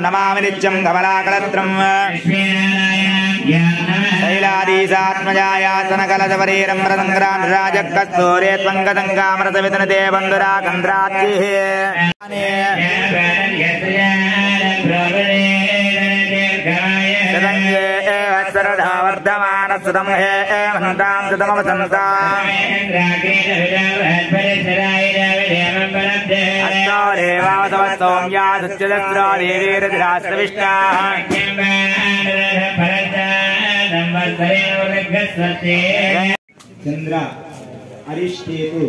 नमामि नित्यं कमलाकलत्रं शैलादीशात्मजायासनकलशपरीरं मृदङ्गरान् राजकस्तूरे त्वङ्गदङ्गामृतवितनते बन्धुराकन्द्राद्भिः वर्धमान हे मन्तां सुतमवसन्ता सोम्या सच्चिदस्रा देवीरधिराष्ट्रविष्टा चंद्र अरिष्टेतु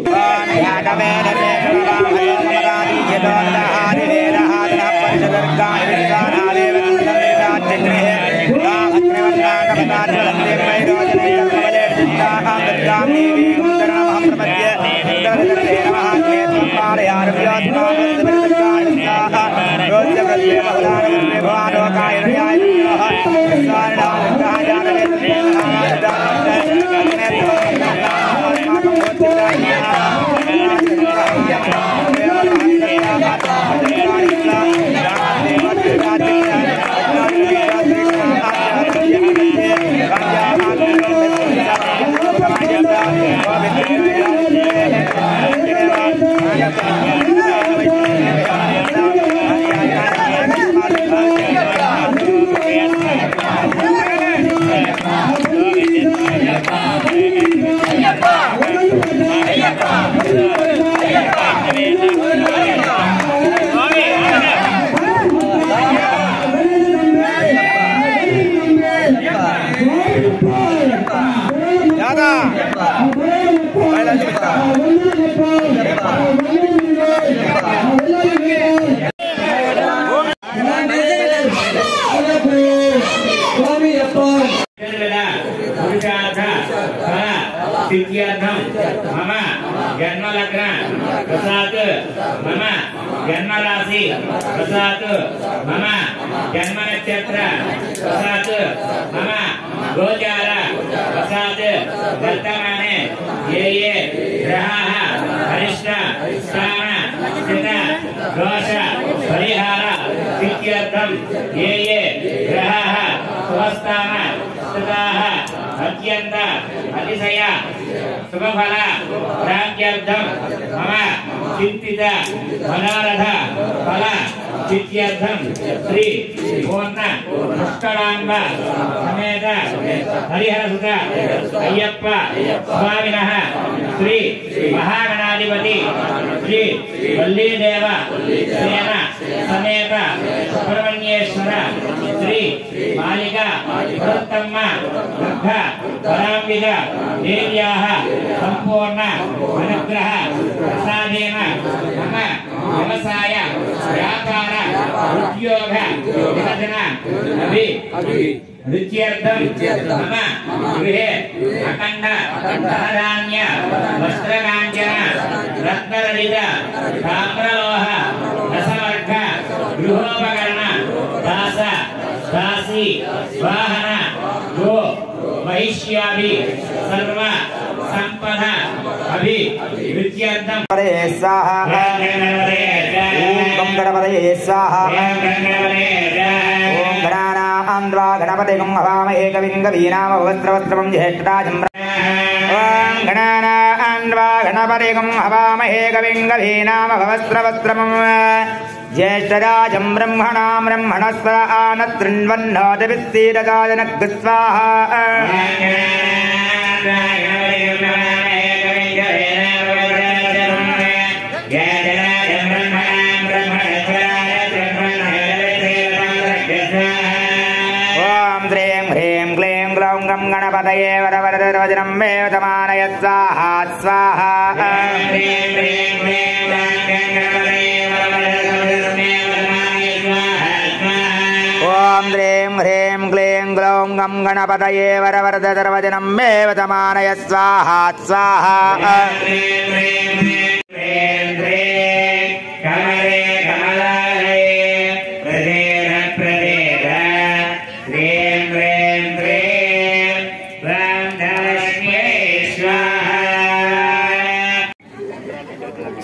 मम जन्म लग्न प्रसाद मम जन्म राशि प्रसाद मम जन्म नक्षत्र प्रसाद मम गोचार वसात् वर्तमाने ये ये ग्रहाः अरिष्ट स्थान स्थित दोष परिहार इत्यर्थं ये ये ग्रहाः स्वस्थान स्थिताः अत्यंत अतिशय शुभफल प्राप्त्यर्थं मम चिंतित मनोरथ फल चित्यर्थं श्री पूर्ण पुष्करांब समेत हरिहरसुत अय्यप्प स्वामिनः श्री महागणाधिपति श्री वल्लीदेव सेन समेत सुब्रह्मण्येश्वर श्री मालिका पुरुत्तम्म दुर्ग पराम्बिक देव्याः संपूर्ण अनुग्रह प्रसादेन मम व्यवसाय व्यापार उद्योग विकसन अभिवृद्ध्यर्थं मम गृहे अखंड धनधान्य वस्त्रकाञ्चन रत्नरहित ताम्रलोह रसवर्ग गृहोपकरण दास दासी वाहन गो वैश्याभि सर्व संपदा अभिवृद्ध्यर्थं स्वाहा ओम गणपतये स्वाहा ओम गणानान्वा गणपतिगं हवामहे कविं कवीनाम वस्त्रवस्त्रं ज्येष्ठराजं ओम गणानान्वा गणपतिगं हवामहे कविं कवीनाम वस्त्रवस्त्रं ज्येष्ठराजं ब्रह्मणां ब्रह्मणस्पद आनतृण्वन्नोतिभिस्सीदगायनग् स्वाहा गणपतये वरवरदर्वचनं मे तमानय स्वाहा स्वाहा ओम ह्रीं ह्रीं क्लीं ग्लौं गं गणपतये वरवरदर्वचनं मे तमानय स्वाहा स्वाहा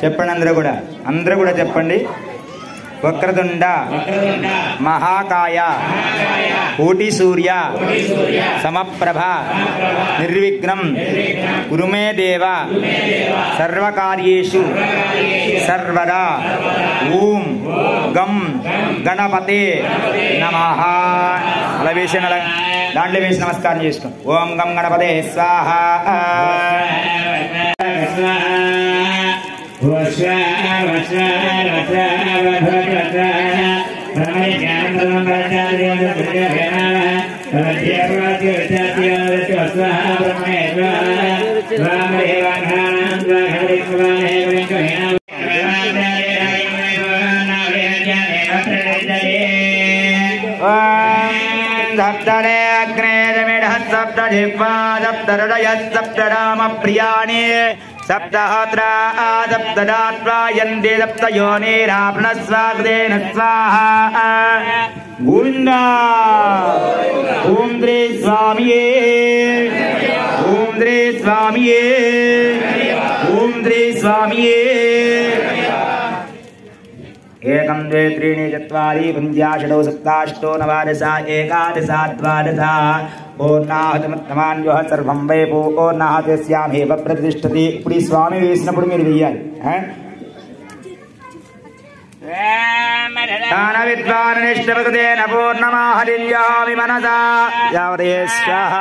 చెప్పండి అందరూ కూడా చెప్పండి వక్రతుండ మహాకాయ కోటి సూర్య సమప్రభ నిర్విఘ్నం కురు మే దేవ సర్వకార్యేషు సర్వదా ఓం గం గణపతే నమః అలా వేసి దాంట్లో వేసి నమస్కారం చేసుకోండి ఓం గం గణపతే స్వాహ सप्तरे अग्ने रमिडः सप्तजिह्वा सप्तहृदयः सप्तराम प्रियाणि सप्तहोत्रा सप्तदात्वा यन्ते सप्तयोनिराप्नस्वाग्देन स्वाहा गोविन्दा ॐ श्री स्वामिये ॐ श्री स्वामिये ॐ श्री स्वामिये एकं द्वे त्रीणि चत्वारि पञ्चाशतो सप्ताष्टो नवादश एकादश द्वादश పూర్ణాహుతిమత్తమాన్యోహ సర్వం వై పూర్ణాహుతిస్యామేవ ప్రతిష్టతి. ఇప్పుడు ఈ స్వామి వేసినప్పుడు మీరు వెయ్యాలి. దాన విద్వానిష్టపకృతేన పూర్ణమాహలిల్యామి మనసా యావదేశ్వః.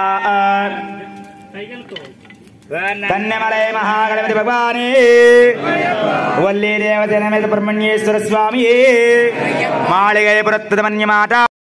కన్యమలై మహాగణపతి భగవానే వల్లీ దేవసేన సుబ్రహ్మణ్యేశ్వర స్వామి మాళిగై పురత్తుత మన్యమాట